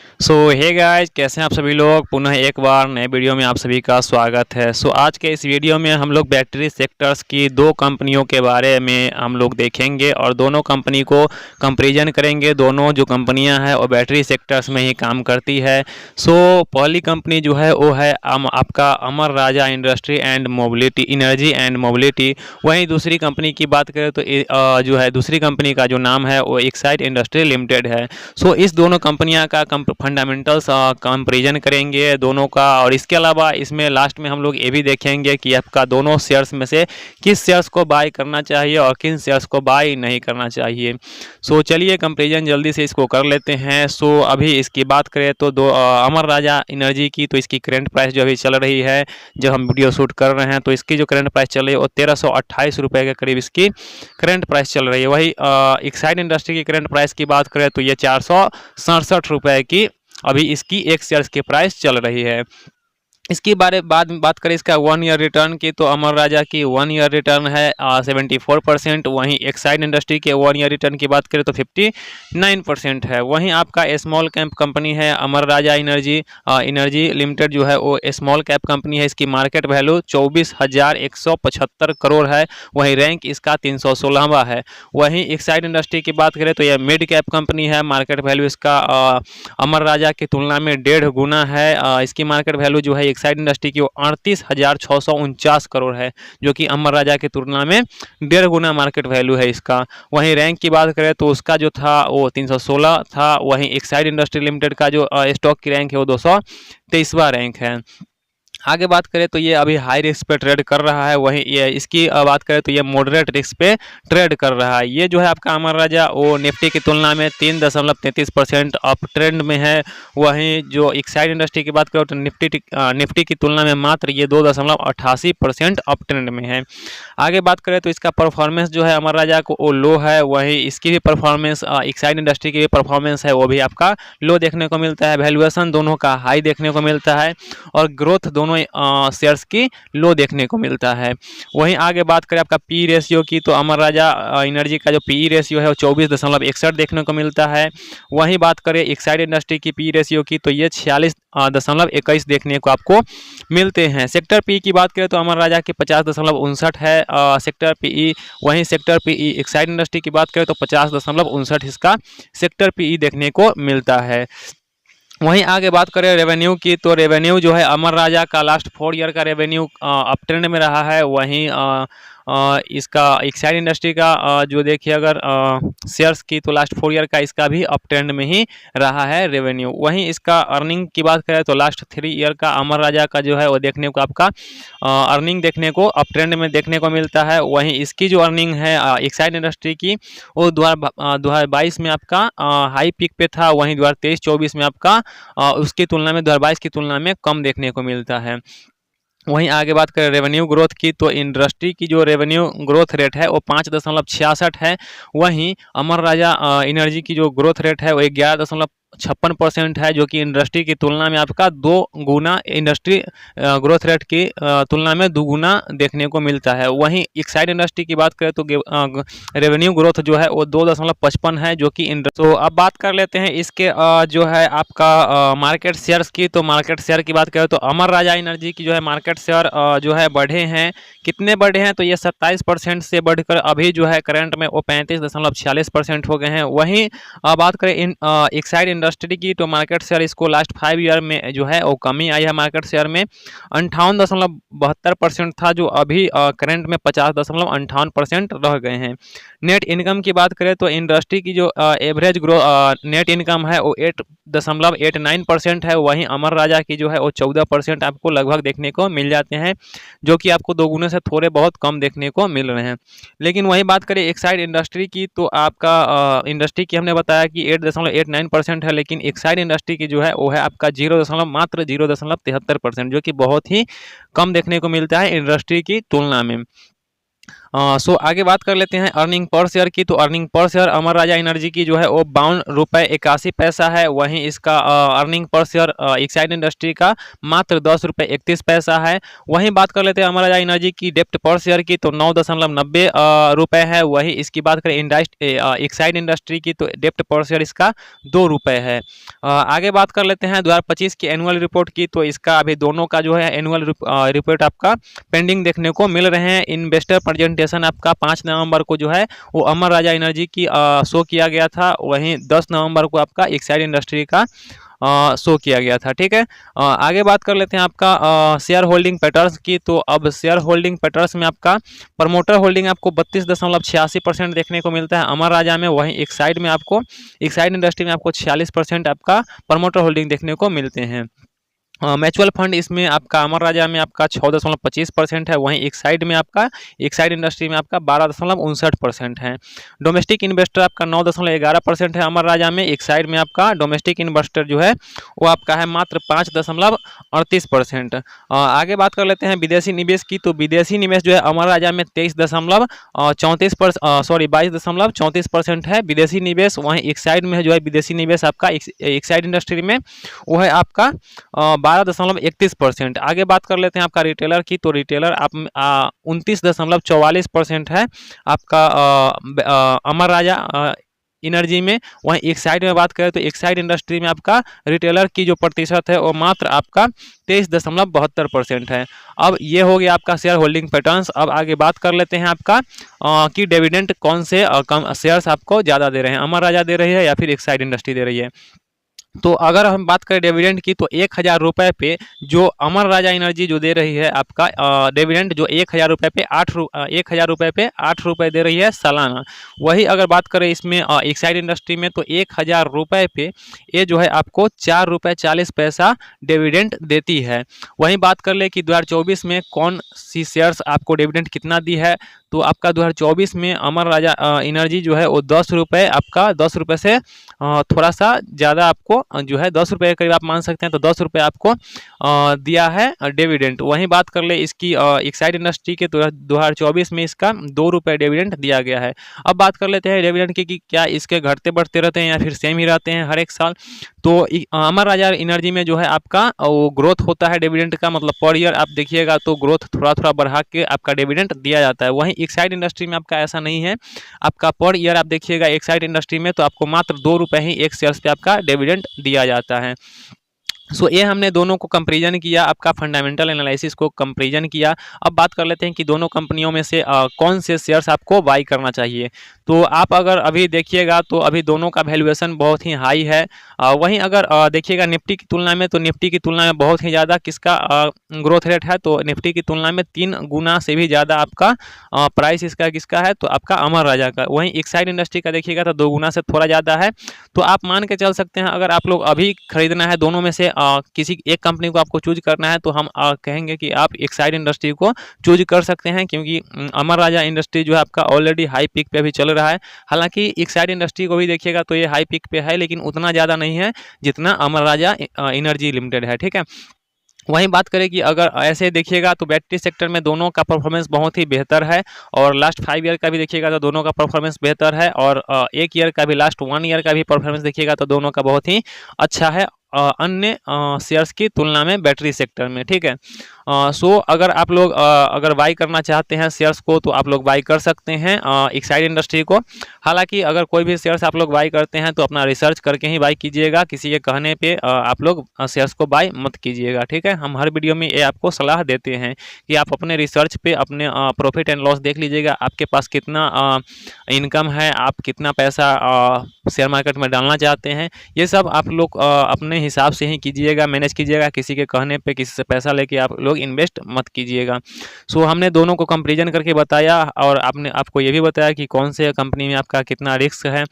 Hey guys, कैसे हैं आप सभी लोग। पुनः एक बार नए वीडियो में आप सभी का स्वागत है। आज के इस वीडियो में हम लोग बैटरी सेक्टर्स की दो कंपनियों के बारे में हम लोग देखेंगे और दोनों कंपनी को कंपैरिजन करेंगे। दोनों जो कंपनियां हैं वो बैटरी सेक्टर्स में ही काम करती है। पहली कंपनी जो है वो है आपका Amara Raja industry and mobility energy and mobility. वहीं दूसरी कंपनी की बात करें तो जो है दूसरी कंपनी का जो नाम है वो एक्साइड इंडस्ट्री लिमिटेड है। इस दोनों कंपनियां का फंडामेंटल्स कंपैरिजन करेंगे दोनों का, और इसके अलावा इसमें लास्ट में हम लोग ये भी देखेंगे कि आपका दोनों शेयर्स में से किस शेयर्स को बाय करना चाहिए और किन शेयर्स को बाय नहीं करना चाहिए। चलिए कंपैरिजन जल्दी से इसको कर लेते हैं। अभी इसकी बात करें तो अमर राजा एनर्जी की, तो इसकी करंट प्राइस जो अभी चल रही है, जब हम वीडियो शूट कर रहे हैं तो इसकी जो करंट प्राइस चल रही है वो 1328 रुपये के करीब इसकी करंट प्राइस चल रही है। वही एक्साइड इंडस्ट्री की करंट प्राइस की बात करें तो ये 467 रुपये की अभी इसकी एक शेयर्स की प्राइस चल रही है। इसकी बाद बात करें इसका 1 ईयर रिटर्न की, तो अमर राजा की 1 ईयर रिटर्न है 74%। वहीं एक्साइड इंडस्ट्री के 1 ईयर रिटर्न की बात करें तो 59% है। वहीं आपका स्मॉल कैप कंपनी है अमर राजा एनर्जी लिमिटेड, जो है वो स्मॉल कैप कंपनी है। इसकी मार्केट वैल्यू 24,175 करोड़ है। वहीं रैंक इसका 316वां है। वहीं एक्साइड इंडस्ट्री की बात करें तो यह मिड कैप कंपनी है। मार्केट वैल्यू इसका अमर राजा की तुलना में 1.5 गुना है। इसकी मार्केट वैल्यू जो है एक्साइड इंडस्ट्री की वो 38,649 करोड़ है, जो कि अमर राजा की तुलना में 1.5 गुना मार्केट वैल्यू है इसका। वहीं रैंक की बात करें तो उसका जो था वो 316 था। वहीं एक्साइड इंडस्ट्री लिमिटेड का जो स्टॉक की रैंक है वो 223वां रैंक है। आगे बात करें तो ये अभी हाई रिस्क पे ट्रेड कर रहा है। वहीं ये इसकी बात करें तो ये मॉडरेट रिस्क पे ट्रेड कर रहा है। ये जो है आपका अमर राजा वो निफ्टी की तुलना में 3.33% अप ट्रेंड में है। वहीं जो एक्साइड इंडस्ट्री की बात करें तो निफ्टी की तुलना में मात्र ये 2.88% अप ट्रेंड में है। आगे बात करें तो इसका परफॉर्मेंस जो है अमर राजा को वो लो है। वहीं इसकी भी परफॉर्मेंस एक्साइड इंडस्ट्री की भी परफॉर्मेंस है वो भी आपका लो देखने को मिलता है। वैल्यूएशन दोनों का हाई देखने को मिलता है और ग्रोथ दोनों शेयर्स की लो देखने को मिलता है। वहीं आगे बात करें आपका पी रेशियो की, तो अमर राजा एनर्जी का जो पी रेशियो है वो 24.61 देखने को मिलता है। वहीं बात करें एक्साइड इंडस्ट्री की पी रेशियो की, तो ये 46.21 देखने को आपको मिलते हैं। सेक्टर पी की बात करें तो अमर राजा की 50.59 है सेक्टर पीई। वहीं सेक्टर पीई एक्साइड इंडस्ट्री की बात करें तो 50.59 इसका सेक्टर पीई देखने को मिलता है। वहीं आगे बात करें रेवेन्यू की, तो रेवेन्यू जो है अमर राजा का लास्ट 4 ईयर का रेवेन्यू अप ट्रेंड में रहा है। वहीं इसका एक्साइड इंडस्ट्री का जो देखिए अगर शेयर्स की, तो लास्ट 4 ईयर का इसका भी अप ट्रेंड में ही रहा है रेवेन्यू। वहीं इसका अर्निंग की बात करें तो लास्ट 3 ईयर का अमर राजा का जो है वो देखने को आपका अर्निंग देखने को अप ट्रेंड में देखने को मिलता है। वहीं इसकी जो अर्निंग है एक्साइड इंडस्ट्री की वो 2022 में आपका हाई पीक पे था। वहीं 2023-24 में आपका उसकी तुलना में 2022 की तुलना में कम देखने को मिलता है। वहीं आगे बात करें रेवेन्यू ग्रोथ की, तो इंडस्ट्री की जो रेवेन्यू ग्रोथ रेट है वो 5.66 है। वहीं अमर राजा एनर्जी की जो ग्रोथ रेट है वो 11.56% है, जो कि इंडस्ट्री की तुलना में आपका 2 गुना इंडस्ट्री ग्रोथ रेट की तुलना में 2 गुना देखने को मिलता है। वहीं एक्साइड इंडस्ट्री की बात करें तो रेवेन्यू ग्रोथ जो है वो 2.55 है, जो कि तो अब बात कर लेते हैं इसके जो है आपका मार्केट शेयर्स की। तो मार्केट शेयर की बात करें तो अमर राजा एनर्जी की जो है मार्केट शेयर जो है बढ़े हैं। कितने बढ़े हैं तो ये 27% से बढ़कर अभी जो है करंट में वो 35.46% हो गए हैं। वहीं बात करें एक्साइड इंडस्ट्री की, तो मार्केट शेयर इसको लास्ट 5 ईयर में जो है वो कमी आई है। मार्केट शेयर में 58.72% था, जो अभी करंट में 50.58% रह गए हैं। नेट इनकम की बात करें तो इंडस्ट्री की जो एवरेज नेट इनकम है वो 8.89% है। वहीं अमर राजा की जो है वो 14% आपको लगभग देखने को मिल जाते हैं, जो कि आपको 2 गुने से थोड़े बहुत कम देखने को मिल रहे हैं। लेकिन वही बात करें एक्साइड इंडस्ट्री की, तो आपका इंडस्ट्री की हमने बताया कि 8.89% है, लेकिन एक्साइड इंडस्ट्री की जो है वो है आपका मात्र 0.73%, जो कि बहुत ही कम देखने को मिलता है इंडस्ट्री की तुलना में। सो आगे बात कर लेते हैं अर्निंग पर शेयर की। तो अर्निंग पर शेयर अमर राजा एनर्जी की जो है वो 52 रुपये 81 पैसा है। वहीं इसका earning per share Exide industry का मात्र 10 रुपये 31 पैसा है। वहीं बात कर लेते हैं अमर राजा एनर्जी की डेप्ट पर शेयर की, तो 9.90 रुपये है। वहीं इसकी बात करें एक्साइड इंडस्ट्री की, तो डेप्ट पर शेयर इसका 2 रुपये है। आगे बात कर लेते हैं 2025 की एनुअल रिपोर्ट की। तो इसका अभी दोनों का जो है एनुअल रिपोर्ट आपका पेंडिंग देखने को मिल रहे हैं। इन्वेस्टर प्रेजेंटेशन आपका 5 नवंबर को जो है वो अमर राजा एनर्जी की शो किया गया था। वहीं 10 नवंबर को आपका एक्साइड इंडस्ट्री का शो किया गया था। ठीक है, आगे बात कर लेते हैं आपका शेयर होल्डिंग पैटर्न्स की। तो अब शेयर होल्डिंग पैटर्न्स में आपका प्रमोटर होल्डिंग आपको 32.86% देखने को मिलता है अमर राजा में। वहीं एक्साइड में आपको एक्साइड इंडस्ट्री में आपको 46% आपका प्रमोटर होल्डिंग देखने को मिलते हैं। म्यूचुअल फंड इसमें आपका अमर राजा में आपका 6.25% है। वहीं एक्साइड में आपका एक्साइड इंडस्ट्री में आपका 12.59% है। डोमेस्टिक इन्वेस्टर आपका 9.11% है अमर राजा में। एक्साइड में आपका डोमेस्टिक इन्वेस्टर जो है वो आपका है मात्र 5.38%। आगे बात कर लेते हैं विदेशी निवेश की। तो विदेशी निवेश जो है अमर राजा में 22.34% है विदेशी निवेश। वहीं एक्साइड में जो है विदेशी निवेश आपका एक्साइड इंडस्ट्री में वो है आपका 12.31%। आगे बात कर लेते हैं आपका रिटेलर की। तो रिटेलर आप 29.44% है आपका अमर राजा एनर्जी में। वहीं एक्साइड में बात करें तो एक्साइड इंडस्ट्री में आपका रिटेलर की जो प्रतिशत है वो मात्र आपका 23.72% है। अब ये हो गया आपका शेयर होल्डिंग पैटर्न्स। अब आगे बात कर लेते हैं आपका कि डिविडेंड कौन से कम शेयर्स आपको ज़्यादा दे रहे हैं, अमर राजा दे रही है या फिर एक्साइड इंडस्ट्री दे रही है। तो अगर हम बात करें डिविडेंड की, तो 1000 रुपये पे जो अमर राजा एनर्जी जो दे रही है आपका डिविडेंड जो 1000 रुपये पे 1000 रुपये पे 8 रुपये दे रही है सालाना। वही अगर बात करें इसमें एक्साइड इंडस्ट्री में, तो 1000 रुपये पे ये जो है आपको 4 रुपये 40 पैसा डिविडेंड देती है। वहीं बात कर ले कि 2024 में कौन सी शेयर्स आपको डिविडेंड कितना दी है। तो आपका 2024 में अमर राजा एनर्जी जो है वो 10 रुपये आपका 10 रुपये से थोड़ा सा ज़्यादा आपको जो है 10 रुपये करीब आप मान सकते हैं। तो 10 रुपये आपको दिया है डिविडेंड। वहीं बात कर ले इसकी एक्साइड इंडस्ट्री के, तो 2024 में इसका 2 रुपये डिविडेंड दिया गया है। अब बात कर लेते हैं डिविडेंड की कि क्या इसके घटते बढ़ते रहते हैं या फिर सेम ही रहते हैं हर एक साल। तो अमर राजा एनर्जी में जो है आपका वो ग्रोथ होता है डिविडेंड का, मतलब पर ईयर आप देखिएगा तो ग्रोथ थोड़ा थोड़ा बढ़ा के आपका डिविडेंड दिया जाता है। वहीं एक्साइड इंडस्ट्री में आपका ऐसा नहीं है, आपका पर ईयर आप देखिएगा एक्साइड इंडस्ट्री में तो आपको मात्र 2 रुपये ही एक शेयर्स पे आपका डिविडेंड दिया जाता है। सो ये हमने दोनों को कंपैरिजन किया, आपका फंडामेंटल एनालिसिस को कंपैरिजन किया। अब बात कर लेते हैं कि दोनों कंपनियों में से कौन से शेयर्स आपको बाई करना चाहिए। तो आप अगर अभी देखिएगा तो अभी दोनों का वैल्यूएशन बहुत ही हाई है। वहीं अगर देखिएगा निफ्टी की तुलना में, तो निफ्टी की तुलना में बहुत ही ज़्यादा किसका ग्रोथ रेट है। तो निफ्टी की तुलना में 3 गुना से भी ज़्यादा आपका प्राइस इसका किसका है, तो आपका अमर राजा का। वहीं एक्साइड इंडस्ट्री का देखिएगा तो 2 गुना से थोड़ा ज़्यादा है। तो आप मान के चल सकते हैं अगर आप लोग अभी खरीदना है दोनों में से किसी एक कंपनी को आपको चूज करना है, तो हम कहेंगे कि आप एक्साइड इंडस्ट्री को चूज कर सकते हैं, क्योंकि अमर राजा इंडस्ट्री जो है आपका ऑलरेडी हाई पीक पे अभी चल रहा है। हालांकि एक्साइड इंडस्ट्री को भी देखिएगा तो ये हाई पीक पे है, लेकिन उतना ज़्यादा नहीं है जितना अमर राजा एनर्जी लिमिटेड है। ठीक है, वहीं बात करें कि अगर ऐसे देखिएगा तो बैटरी सेक्टर में दोनों का परफॉर्मेंस बहुत ही बेहतर है। और लास्ट 5 ईयर का भी देखिएगा तो दोनों का परफॉर्मेंस बेहतर है। और 1 ईयर का भी, लास्ट 1 ईयर का भी परफॉर्मेंस देखिएगा तो दोनों का बहुत ही अच्छा है अन्य शेयर्स की तुलना में बैटरी सेक्टर में। ठीक है, सो अगर आप लोग अगर बाई करना चाहते हैं शेयर्स को, तो आप लोग बाई कर सकते हैं एक्साइड इंडस्ट्री को। हालांकि अगर कोई भी शेयर्स आप लोग बाई करते हैं तो अपना रिसर्च करके ही बाई कीजिएगा, किसी के कहने पे आप लोग शेयर्स को बाई मत कीजिएगा। ठीक है, हम हर वीडियो में ये आपको सलाह देते हैं कि आप अपने रिसर्च पे अपने प्रॉफिट एंड लॉस देख लीजिएगा, आपके पास कितना इनकम है, आप कितना पैसा शेयर मार्केट में डालना चाहते हैं, ये सब आप लोग अपने हिसाब से ही कीजिएगा, मैनेज कीजिएगा। किसी के कहने पे किसी से पैसा लेके आप लोग इन्वेस्ट मत कीजिएगा। सो हमने दोनों को कंपैरिजन करके बताया और आपको ये भी बताया कि कौन से कंपनी में आपका कितना रिस्क है।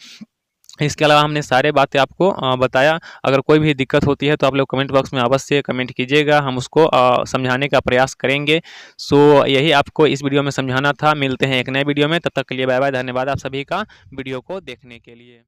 इसके अलावा हमने सारे बातें आपको बताया। अगर कोई भी दिक्कत होती है तो आप लोग कमेंट बॉक्स में अवश्य कमेंट कीजिएगा, हम उसको समझाने का प्रयास करेंगे। सो यही आपको इस वीडियो में समझाना था। मिलते हैं एक नए वीडियो में, तब तक के लिए बाय बाय। धन्यवाद आप सभी का वीडियो को देखने के लिए।